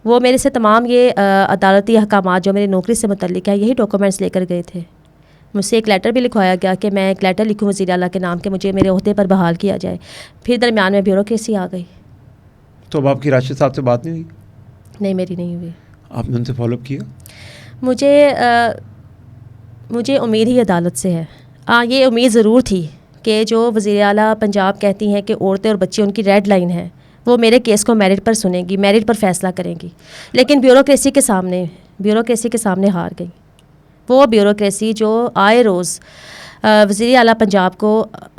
वो मेरे से तमाम ये अदालती अहकामात जो मेरी नौकरी से मुतल्लिक है, यही डॉक्यूमेंट्स लेकर गए थे। मुझसे एक लेटर भी लिखवाया गया कि मैं एक लेटर लिखूँ वज़ीर आला के नाम के, मुझे मेरे ओहदे पर बहाल किया जाए। फिर दरमियान में ब्यूरोक्रेसी आ गई। तो अब आपकी राशिद साहब से बात नहीं हुई? नहीं, मेरी नहीं हुई। आपने उनसे फॉलोअप किया? मुझे उम्मीद ही अदालत से है। ये उम्मीद ज़रूर थी कि जो वज़ीर आला पंजाब कहती हैं कि औरतें और बच्चे उनकी रेड लाइन है, वो मेरे केस को मेरिट पर सुनेगी, मेरिट पर फैसला करेंगी। लेकिन ब्यूरोक्रेसी के सामने हार गई। वो ब्यूरोक्रेसी जो आए रोज़ वज़ीर आला पंजाब को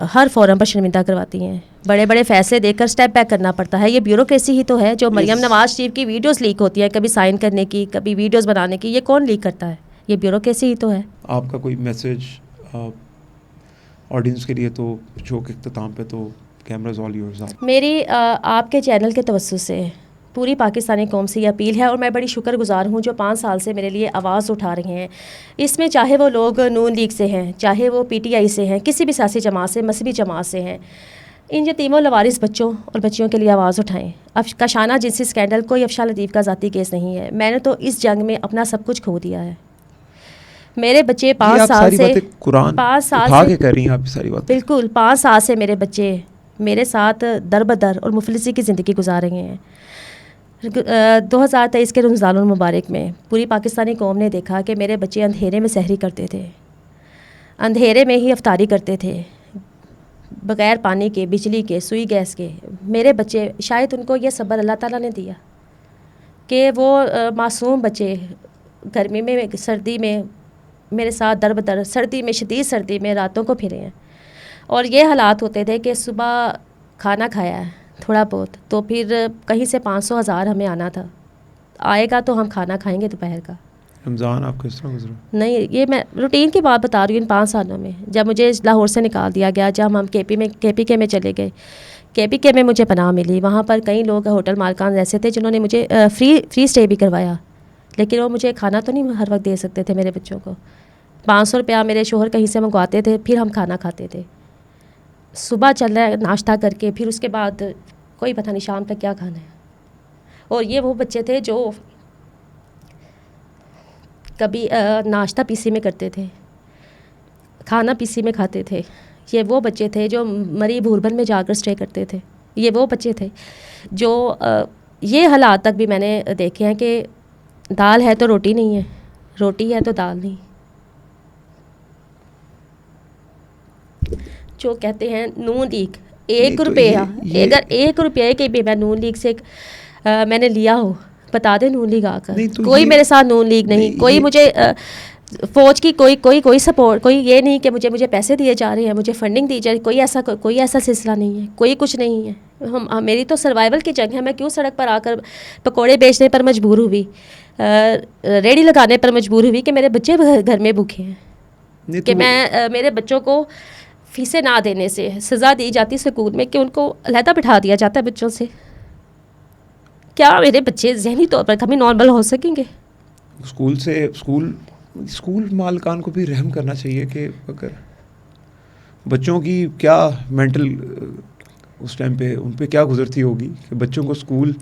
हर फोरम पर शर्मिंदा करवाती हैं, बड़े बड़े फैसले देकर स्टेप बैक करना पड़ता है। ये ब्यूरोक्रेसी ही तो है। जो मरियम नवाज़ शरीफ की वीडियोस लीक होती हैं, कभी साइन करने की, कभी वीडियोस बनाने की, ये कौन लीक करता है? ये ब्यूरोक्रेसी ही तो है। आपका कोई मैसेज ऑडियंस के लिए? तो शो के इख्तिताम पे तो कैमराज ऑल योर्स। मेरी आपके चैनल के तवज्जुह से पूरी पाकिस्तानी कौम से ये अपील है, और मैं बड़ी शुक्रगुजार हूँ जो 5 साल से मेरे लिए आवाज़ उठा रहे हैं। इसमें चाहे वो लोग नून लीग से हैं, चाहे वो PTI से हैं, किसी भी सियासी जमात से, मजहबी जमात से हैं, इन यतीमों लवारिस बच्चों और बच्चियों के लिए आवाज़ उठाएं। अब कशाना जिनसी स्कैंडल कोई अफशा लतीफ़ का ज़ाती केस नहीं है। मैंने तो इस जंग में अपना सब कुछ खो दिया है। मेरे बच्चे 5 साल से कर रही हैं आप सारी बात। बिल्कुल 5 साल से मेरे बच्चे मेरे साथ दर बदर और मुफलिसी की ज़िंदगी गुजार रहे हैं। 2023 के रमज़ानुल मुबारक में पूरी पाकिस्तानी कौम ने देखा कि मेरे बच्चे अंधेरे में सहरी करते थे, अंधेरे में ही अफ्तारी करते थे, बग़ैर पानी के, बिजली के, सुई गैस के। मेरे बच्चे, शायद उनको ये सब्र अल्लाह ताला ने दिया कि वो मासूम बच्चे गर्मी में, सर्दी में मेरे साथ दर बदर, सर्दी में, शदीद सर्दी में रातों को फिरे हैं। और ये हालात होते थे कि सुबह खाना खाया है थोड़ा बहुत, तो फिर कहीं से 500-1000 हमें आना था, आएगा तो हम खाना खाएंगे दोपहर का। रमज़ान आपको इस तरह गुजरा? नहीं, ये मैं रूटीन की बात बता रही हूँ। इन 5 सालों में जब मुझे लाहौर से निकाल दिया गया, जब हम KPK में चले गए, KPK में मुझे पनाह मिली। वहाँ पर कई लोग होटल मालकान ऐसे थे जिन्होंने मुझे फ्री स्टे भी करवाया, लेकिन वो मुझे खाना तो नहीं हर वक्त दे सकते थे। मेरे बच्चों को 500 रुपया मेरे शोहर कहीं से मंगवाते थे, फिर हम खाना खाते थे। सुबह चल रहा है नाश्ता करके, फिर उसके बाद कोई पता नहीं शाम तक क्या खाना है। और ये वो बच्चे थे जो कभी नाश्ता पीसी में करते थे, खाना पीसी में खाते थे। ये वो बच्चे थे जो मरी भूरबन में जाकर स्टे करते थे। ये वो बच्चे थे जो ये हालात तक भी मैंने देखे हैं कि दाल है तो रोटी नहीं है, रोटी है तो दाल नहीं। जो कहते हैं नून लीग, 1 रुपया, अगर 1 रुपये के भी मैं नून लीग से मैंने लिया हो, बता दे नून लीग आकर। तो कोई मेरे साथ नून लीग नहीं, कोई मुझे फ़ौज की कोई सपोर्ट, कोई ये नहीं कि मुझे पैसे दिए जा रहे हैं, मुझे फंडिंग दी जा रही, कोई ऐसा सिलसिला नहीं है, कोई कुछ नहीं है। मेरी तो सर्वाइवल की जंग है। मैं क्यों सड़क पर आकर पकोड़े बेचने पर मजबूर हुई, रेडी लगाने पर मजबूर हुई कि मेरे बच्चे घर में भूखे हैं, कि मैं मेरे बच्चों को फीसें ना देने से सज़ा दी जाती स्कूल में, कि उनको अलहदा बिठा दिया जाता है बच्चों से। क्या मेरे बच्चे ज़हनी तौर पर कभी नॉर्मल हो सकेंगे? स्कूल मालकान को भी रहम करना चाहिए कि अगर बच्चों की क्या मेंटल उस टाइम पे उन पे क्या गुजरती होगी कि बच्चों को स्कूल।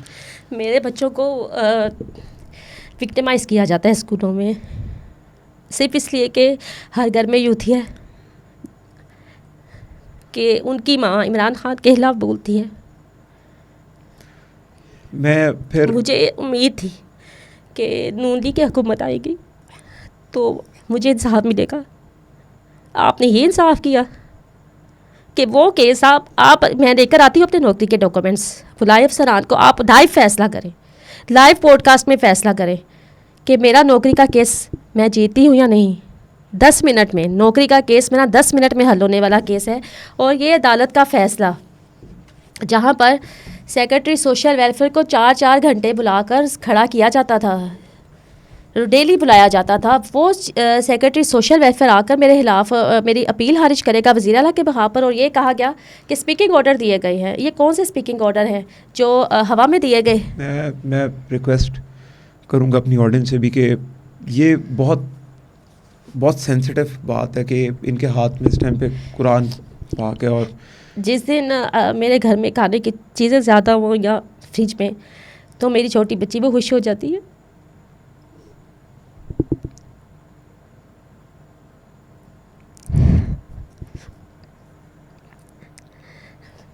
मेरे बच्चों को विक्टिमाइज़ किया जाता है स्कूलों में, सिर्फ इसलिए कि हर घर में यूथ है कि उनकी माँ इमरान खान के खिलाफ बोलती है। मैं फिर मुझे उम्मीद थी कि नून लीग की हुकूमत आएगी तो मुझे इंसाफ मिलेगा। आपने ये इंसाफ किया कि वो केस आप मैं लेकर आती हूँ अपने नौकरी के डॉक्यूमेंट्स, बुलाए अफसरान को, आप लाइव फैसला करें, लाइव पॉडकास्ट में फैसला करें कि मेरा नौकरी का केस मैं जीती हूँ या नहीं। 10 मिनट में नौकरी का केस मेरा 10 मिनट में हल होने वाला केस है। और ये अदालत का फ़ैसला जहाँ पर सेक्रेटरी सोशल वेलफेयर को 4-4 घंटे बुलाकर खड़ा किया जाता था, डेली बुलाया जाता था, वो सेक्रेटरी सोशल वेलफेयर आकर मेरे खिलाफ मेरी अपील खारिज करेगा वज़ीर आला के बहाव पर। और ये कहा गया कि स्पीकिंग ऑर्डर दिए गए हैं। ये कौन से स्पीकिंग ऑर्डर हैं जो हवा में दिए गए? मैं रिक्वेस्ट करूँगा अपनी ऑडियंस से भी कि ये बहुत बहुत सेंसिटिव बात है कि इनके हाथ में इस टाइम पे कुरान पाक है। और जिस दिन मेरे घर में खाने की चीज़ें ज़्यादा हो या फ्रिज में, तो मेरी छोटी बच्ची वो खुश हो जाती है।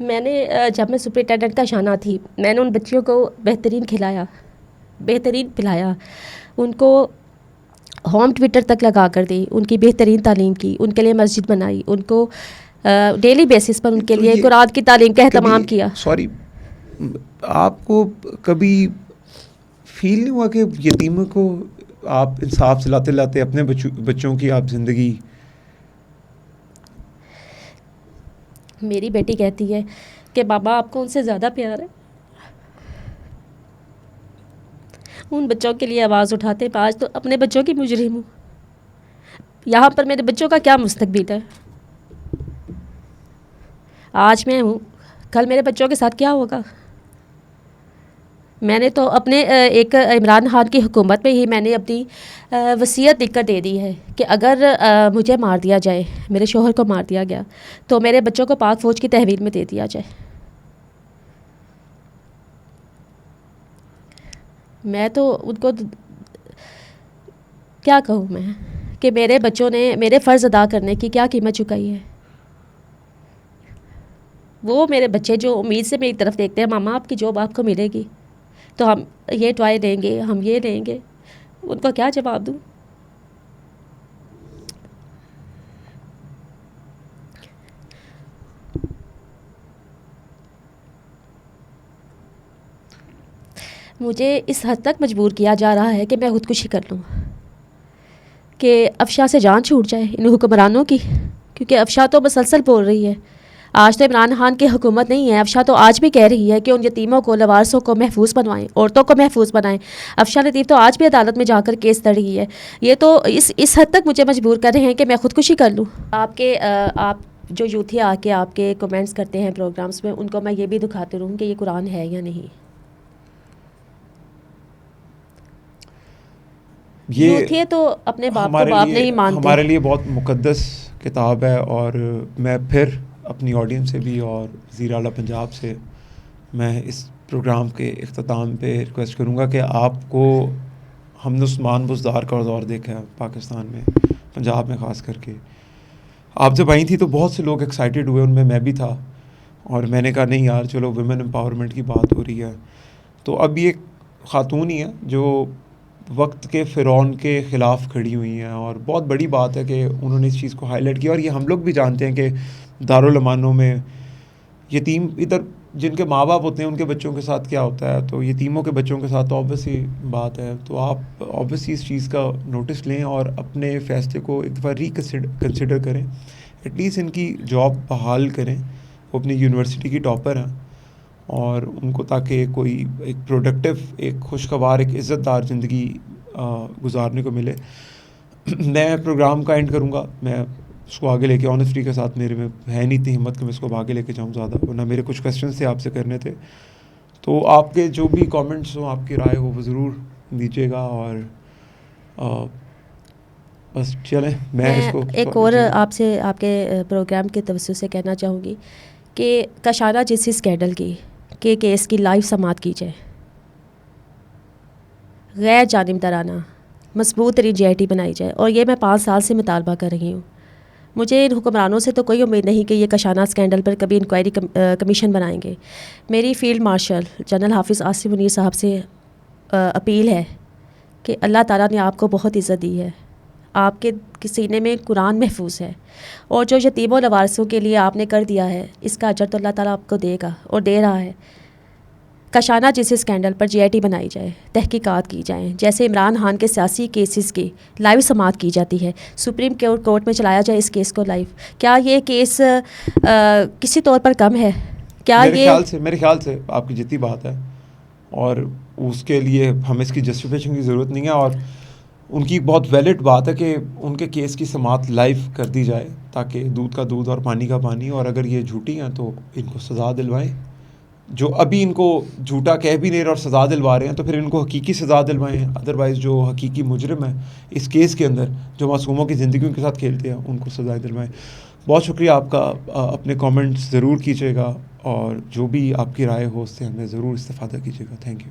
मैंने जब मैं सुपरिटेंडेंट का शाना थी, मैंने उन बच्चियों को बेहतरीन खिलाया, बेहतरीन पिलाया, उनको होम ट्विटर तक लगा कर दी, उनकी बेहतरीन तालीम की, उनके लिए मस्जिद बनाई, उनको डेली बेसिस पर उनके लिए कुरान की तालीम का एहतमाम किया। सॉरी, आपको कभी फील नहीं हुआ कि यतीमों को आप इंसाफ दिलाते लाते अपने बच्चों की आप ज़िंदगी। मेरी बेटी कहती है कि बाबा आपको उनसे ज़्यादा प्यार है। उन बच्चों के लिए आवाज़ उठाते हैं। आज तो अपने बच्चों की मुजरिम हूँ। यहाँ पर मेरे बच्चों का क्या मुस्तकबिल है? आज मैं हूँ, कल मेरे बच्चों के साथ क्या होगा? मैंने तो अपने एक इमरान खान की हुकूमत में ही मैंने अपनी वसीयत लिखकर दे दी है कि अगर मुझे मार दिया जाए, मेरे शोहर को मार दिया गया, तो मेरे बच्चों को पाक फ़ौज की तहवील में दे दिया जाए। मैं तो उनको क्या कहूँ मैं कि मेरे बच्चों ने मेरे फ़र्ज़ अदा करने की क्या कीमत चुकाई है। वो मेरे बच्चे जो उम्मीद से मेरी तरफ देखते हैं, मामा आपकी जॉब आपको मिलेगी तो हम ये टॉय लेंगे, हम ये लेंगे, उनको क्या जवाब दूँ? मुझे इस हद तक मजबूर किया जा रहा है कि मैं खुदकुशी कर लूँ, कि अफशा से जान छूट जाए इन हुक्मरानों की, क्योंकि अफशा तो मुसलसल बोल रही है। आज तो इमरान खान की हुकूमत नहीं है, अफशा तो आज भी कह रही है कि उन यतीमों को, लवारसों को महफूज बनवाएं, औरतों को महफूज बनाएं। अफशा लतीफ़ तो आज भी अदालत में जाकर केस लड़ रही है। ये तो इस हद तक मुझे मजबूर कर रहे हैं कि मैं खुदकुशी कर लूँ। आप जो यूथी आके आपके कमेंट्स करते हैं प्रोग्राम्स में, उनको मैं ये भी दिखाती रहूँ कि ये कुरान है या नहीं। ये तो अपने बाप को बाप नहीं मानते। हमारे लिए बहुत मुकद्दस किताब है। और मैं फिर अपनी ऑडियंस से भी और वज़ीर आला पंजाब से मैं इस प्रोग्राम के इख्तिताम पे रिक्वेस्ट करूँगा कि आपको हमने उस्मान बुज़दार का दौर देखा है पाकिस्तान में, पंजाब में ख़ास करके। आप जब आई थी तो बहुत से लोग एक्साइटेड हुए, उनमें मैं भी था। और मैंने कहा नहीं यार, चलो वुमेन एम्पावरमेंट की बात हो रही है। तो अब ये ख़ातून ही है जो वक्त के फ़िरौन के ख़िलाफ़ खड़ी हुई हैं। और बहुत बड़ी बात है कि उन्होंने इस चीज़ को हाईलाइट किया। और ये हम लोग भी जानते हैं कि दारुल अमानों में यतीम, इधर जिनके माँ बाप होते हैं उनके बच्चों के साथ क्या होता है, तो यतीमों के बच्चों के साथ तो ऑब्वियसली बात है। तो आप ऑब्वियसली इस चीज़ का नोटिस लें और अपने फ़ैसले को एक दफ़ा कंसिडर करें। एटलीस्ट इनकी जॉब बहाल करें। वो अपनी यूनिवर्सिटी की टॉपर हैं और उनको ताकि कोई एक प्रोडक्टिव, एक खुशगवार, एक इज़्ज़तदार ज़िंदगी गुजारने को मिले। मैं प्रोग्राम का एंड करूँगा। मैं उसको आगे लेके ऑनेस्टी के साथ, मेरे में है नहीं इतनी हिम्मत कि मैं इसको आगे लेके जाऊँ ज़्यादा, वरना मेरे कुछ क्वेश्चंस थे आपसे करने थे। तो आपके जो भी कमेंट्स हो, आपकी राय हो, वो ज़रूर दीजिएगा। और बस चलें, मैं इसको एक और आपसे आपके प्रोग्राम के तवज्जो से कहना चाहूँगी कि कशाना जिस स्कैंडल की के केस की लाइव समाअत की जाए, गैर जानिबदाराना मजबूत तरीन JIT बनाई जाए। और ये मैं 5 साल से मुतालबा कर रही हूँ। मुझे इन हुक्मरानों से तो कोई उम्मीद नहीं कि ये कशाना स्कैंडल पर कभी इंक्वायरी कमीशन बनाएंगे। मेरी फील्ड मार्शल जनरल हाफिज़ आसिफ मुनीर साहब से अपील है कि अल्लाह ताला ने आपको बहुत इज़्ज़त दी है, आपके सीने में कुरान महफूज है, और जो यतीमों लवारसों के लिए आपने कर दिया है, इसका अजर तो अल्लाह ताला आपको देगा और दे रहा है। कशाना जिस स्कैंडल पर JIT बनाई जाए, तहकीकात की जाएँ, जैसे इमरान खान के सियासी केसेस की लाइव समाअत की जाती है, सुप्रीम कोर्ट में चलाया जाए इस केस को लाइव। क्या ये केस किसी तौर पर कम है? क्या मेरे ख्याल से आपकी जितनी बात है, और उसके लिए हमें इसकी जस्टिफिकेशन की ज़रूरत नहीं है, और उनकी बहुत वैलिड बात है कि उनके केस की समाअत लाइव कर दी जाए, ताकि दूध का दूध और पानी का पानी, और अगर ये झूठी हैं तो इनको सज़ा दिलवाएं। जो अभी इनको झूठा कह भी नहीं रहे और सज़ा दिलवा रहे हैं, तो फिर इनको हकीकी सज़ा दिलवाएं। अदरवाइज़ जो हकीकी मुजरिम है इस केस के अंदर, जो मासूमों की ज़िंदगी के साथ खेलते हैं, उनको सज़ा दिलवाएं। बहुत शुक्रिया आपका, अपने कमेंट्स ज़रूर कीजिएगा, और जो भी आपकी राय हो उससे हमें ज़रूर इस्तेफ़ादा कीजिएगा। Thank you.